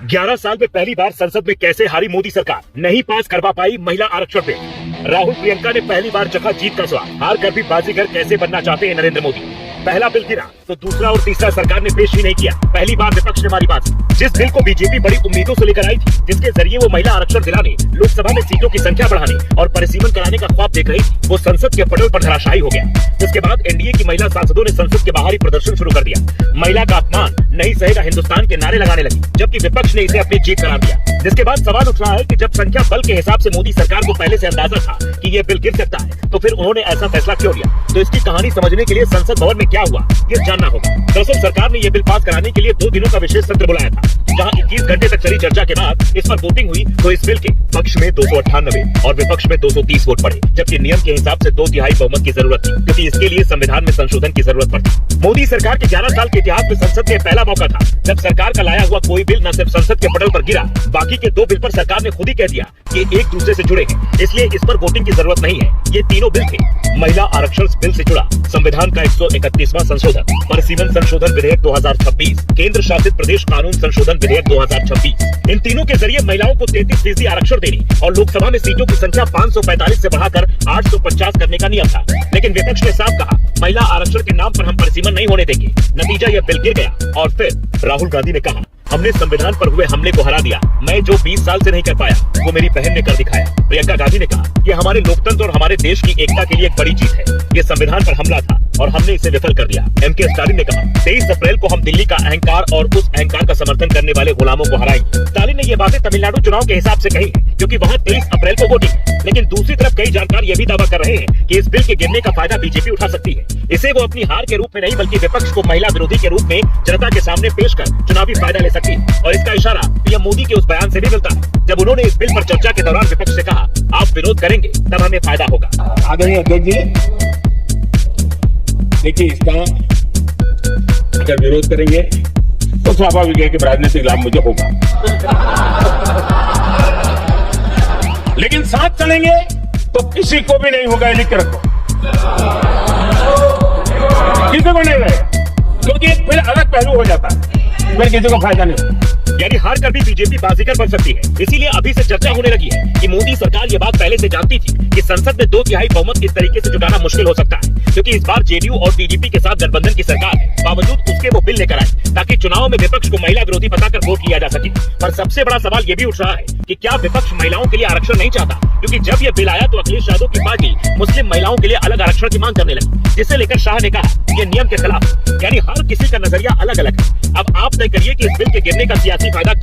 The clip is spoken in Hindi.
11 साल में पहली बार संसद में कैसे हारी मोदी सरकार, नहीं पास करवा पाई महिला आरक्षण बिल। राहुल प्रियंका ने पहली बार चखा जीत का स्वाद, हार कर भी बाजीगर कैसे बनना चाहते हैं नरेंद्र मोदी। पहला बिल गिरा तो दूसरा और तीसरा सरकार ने पेश ही नहीं किया। पहली बार विपक्ष ने मारी बाजी। जिस बिल को बीजेपी बड़ी उम्मीदों से लेकर आई थी, जिसके जरिए वो महिला आरक्षण दिलाने, लोकसभा में सीटों की संख्या बढ़ाने और परिसीमन कराने का ख्वाब देख रही थी, वो संसद के पटल पर धराशायी हो गया। जिसके बाद एनडीए की महिला सांसदों ने संसद के बाहर ही प्रदर्शन शुरू कर दिया। महिला का अपमान नहीं सहेगा हिंदुस्तान के नारे लगाने लगी, जबकि विपक्ष ने इसे अपनी जीत करार दिया। जिसके बाद सवाल उठ रहा है कि जब संख्या बल के हिसाब से मोदी सरकार को पहले से अंदाजा था कि ये बिल गिर सकता है, तो फिर उन्होंने ऐसा फैसला क्यों लिया। तो इसकी कहानी समझने के लिए संसद भवन में क्या हुआ ये जानना होगा। दरअसल सरकार ने ये बिल पास कराने के लिए 2 दिनों का विशेष सत्र बुलाया था, जहां 21 घंटे तक चली चर्चा के बाद इस पर वोटिंग हुई तो इस बिल के पक्ष में 298 और विपक्ष में 230 वोट पड़े, जबकि नियम के हिसाब से 2/3 बहुमत की जरूरत थी, क्योंकि इसके लिए संविधान में संशोधन की जरूरत पड़ती। मोदी सरकार के 11 साल के इतिहास में संसद में पहला मौका था जब सरकार का लाया हुआ कोई बिल न सिर्फ संसद के पटल पर गिरा, बाकी के 2 बिल पर सरकार ने खुद ही कह दिया कि एक दूसरे से जुड़े हैं, इसलिए इस पर वोटिंग की जरूरत नहीं है। ये तीनों बिल थे: महिला आरक्षण बिल से जुड़ा, संविधान का 131वां संशोधन, परिसीमन संशोधन विधेयक 2026, केंद्र शासित प्रदेश कानून संशोधन विधेयक 2026। इन तीनों के जरिए महिलाओं को 33% आरक्षण देने और लोकसभा में सीटों की संख्या 545 से बढ़ाकर 850 करने का नियम था। लेकिन विपक्ष ने साफ कहा, महिला आरक्षण के नाम पर हम परिसीमन नहीं होने देंगे। नतीजा यह बिल गिर गया। और फिर राहुल गांधी ने कहा, हमने संविधान पर हुए हमले को हरा दिया। मैं जो 20 साल से नहीं कर पाया, वो मेरी बहन ने कर दिखाया। प्रियंका गांधी ने कहा, ये हमारे लोकतंत्र और हमारे देश की एकता के लिए एक बड़ी जीत है। ये संविधान पर हमला था और हमने इसे विफल कर दिया। एमके स्टालिन ने कहा, 23 अप्रैल को हम दिल्ली का अहंकार और उस अहंकार का समर्थन करने वाले गुलामों को हराएंगे। स्टालिन ने ये बातें तमिलनाडु चुनाव के हिसाब से कही है, क्योंकि वहाँ 23 अप्रैल को वोटिंग। लेकिन दूसरी तरफ कई जानकार ये भी दावा कर रहे हैं कि इस बिल के गिरने का फायदा बीजेपी उठा सकती है। इसे वो अपनी हार के रूप में नहीं, बल्कि विपक्ष को महिला विरोधी के रूप में जनता के सामने पेश कर चुनावी फायदा ले सकती है। और इसका इशारा पीएम मोदी के उस बयान से भी मिलता है, जब उन्होंने इस बिल पर चर्चा के दौरान विपक्ष से कहा, आप विरोध करेंगे तब हमें फायदा होगा। आदरणीय अध्यक्ष जी, देखिए, इसका अगर विरोध करेंगे तो स्वाभाविक है कि राजनीतिक लाभ मुझे होगा, लेकिन साथ चलेंगे तो किसी को भी नहीं होगा। ये लिख के रखो, किसी को नहीं रहेगा, क्योंकि फिर अलग पहलू हो जाता है, फिर किसी को फायदा नहीं। यानी हार कर भी बीजेपी बाजीगर बन सकती है। इसीलिए अभी से चर्चा होने लगी है कि मोदी सरकार ये बात पहले से जानती थी कि संसद में 2/3 बहुमत इस तरीके से जुटाना मुश्किल हो सकता है, क्योंकि इस बार जेडीयू और टीडीपी के साथ गठबंधन की सरकार है। बावजूद उसके वो बिल लेकर आए ताकि चुनाव में विपक्ष को महिला विरोधी बताकर वोट लिया जा सके। पर सबसे बड़ा सवाल ये भी उठ रहा है कि क्या विपक्ष महिलाओं के लिए आरक्षण नहीं चाहता, क्योंकि जब ये बिल आया तो अखिलेश यादव की पार्टी मुस्लिम महिलाओं के लिए अलग आरक्षण की मांग करने लगी, जिसे लेकर शाह ने कहा, ये नियम के खिलाफ। यानी हर किसी का नजरिया अलग अलग है। अब आप तय करिए कि इस बिल के गिरने का सियासी फायदा